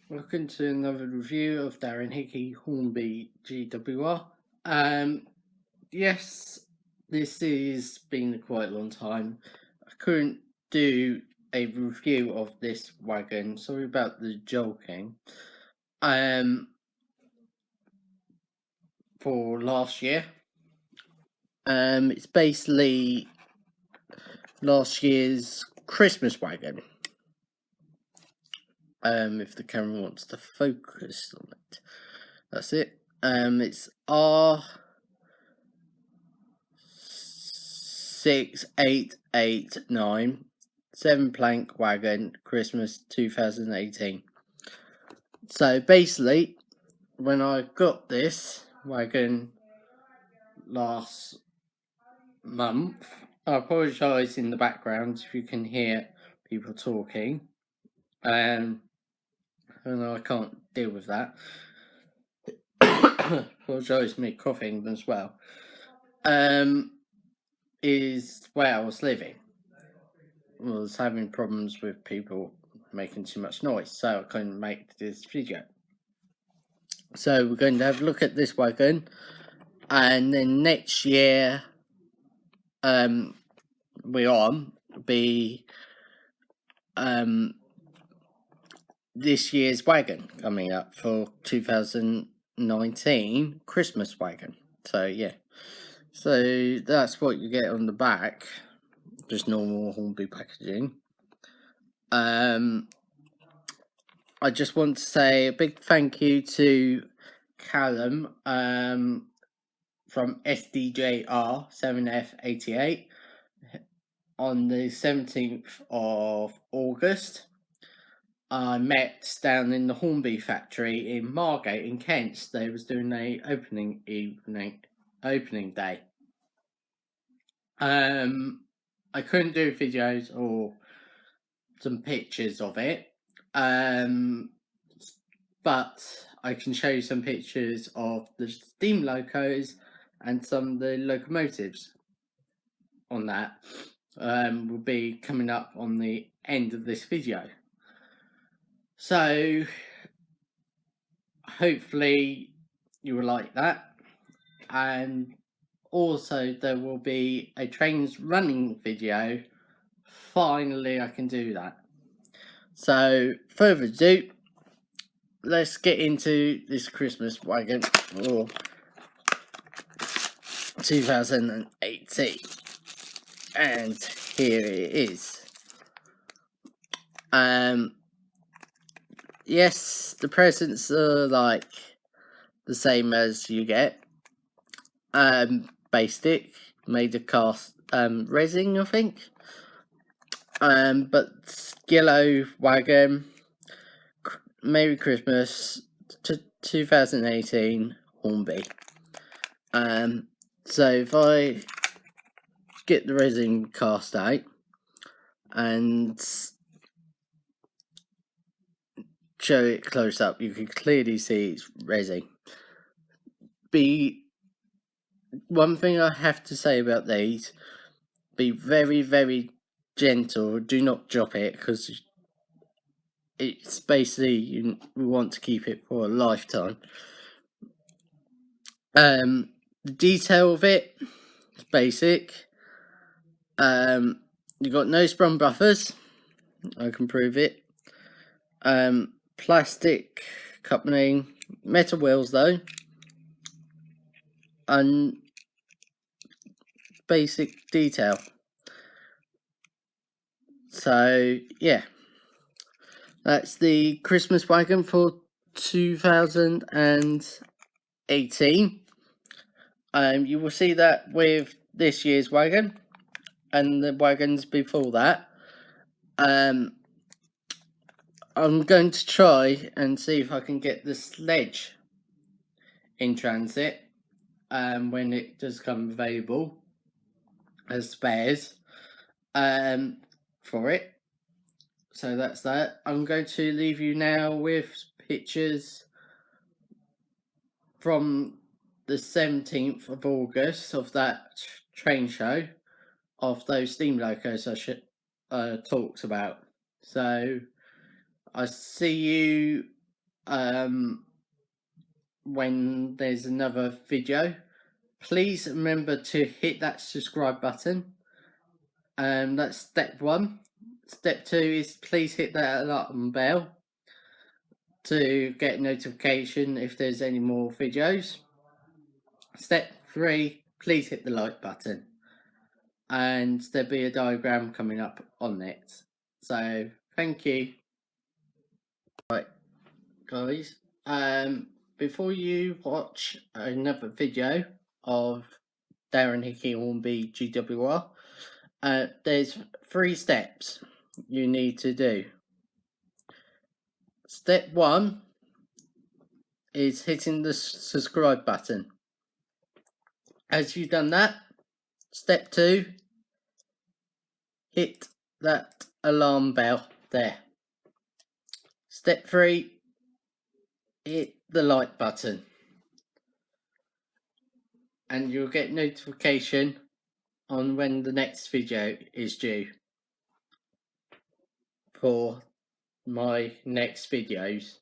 Welcome to another review of Darren Hickey Hornby GWR. Yes, this has been quite a long time. I couldn't do a review of this wagon. Sorry about the joking. For last year. It's basically last year's Christmas wagon. If the camera wants to focus on it. That's it. It's R6889 7-plank wagon, Christmas 2018. So basically, when I got this wagon last month, I apologise in the background if you can hear people talking. And I can't deal with that. Apologise me coughing as well. Is where I was living. I was having problems with people making too much noise, so I couldn't make this video. So we're going to have a look at this wagon, and then next year we'll be this year's wagon coming up for 2019 Christmas wagon. So yeah, so that's what you get on the back, just normal Hornby packaging. I just want to say a big thank you to Callum from SDJR7F88 on the 17th of August. I met down in the Hornby factory in Margate in Kent. They was doing a opening day. I couldn't do videos or some pictures of it, but I can show you some pictures of the steam locos and some of the locomotives on that. Will be coming up on the end of this video. So hopefully you will like that, and also there will be a trains running video. Finally I can do that. So further ado, let's get into this Christmas wagon for 2018, and here it is. Yes, the presents are like the same as you get. Basic, made of cast resin, I think. But yellow wagon, Merry Christmas to 2018 Hornby. So if I get the resin cast out and show it close up, you can clearly see it's resin. One thing I have to say about these, be very, very gentle. Do not drop it, because it's basically we want to keep it for a lifetime. The detail of it is basic. You got no sprung buffers. I can prove it. Plastic coupling, metal wheels though, and basic detail. So yeah, that's the Christmas wagon for 2018. You will see that with this year's wagon and the wagons before that. I'm going to try and see if I can get the sledge in transit when it does come available as spares for it. So that's that. I'm going to leave you now with pictures from the 17th of August of that train show of those steam locos I talked about. So I see you when there's another video. Please remember to hit that subscribe button. That's step 1. Step 2 is please hit that alarm bell to get notification if there's any more videos. Step 3, please hit the like button, and there'll be a diagram coming up on it. So thank you. Right guys, before you watch another video of Darren Hickey Hornby GWR, there's 3 steps you need to do. Step 1 is hitting the subscribe button. As you've done that, step 2, hit that alarm bell there. Step 3, hit the like button, and you'll get notification on when the next video is due for my next videos.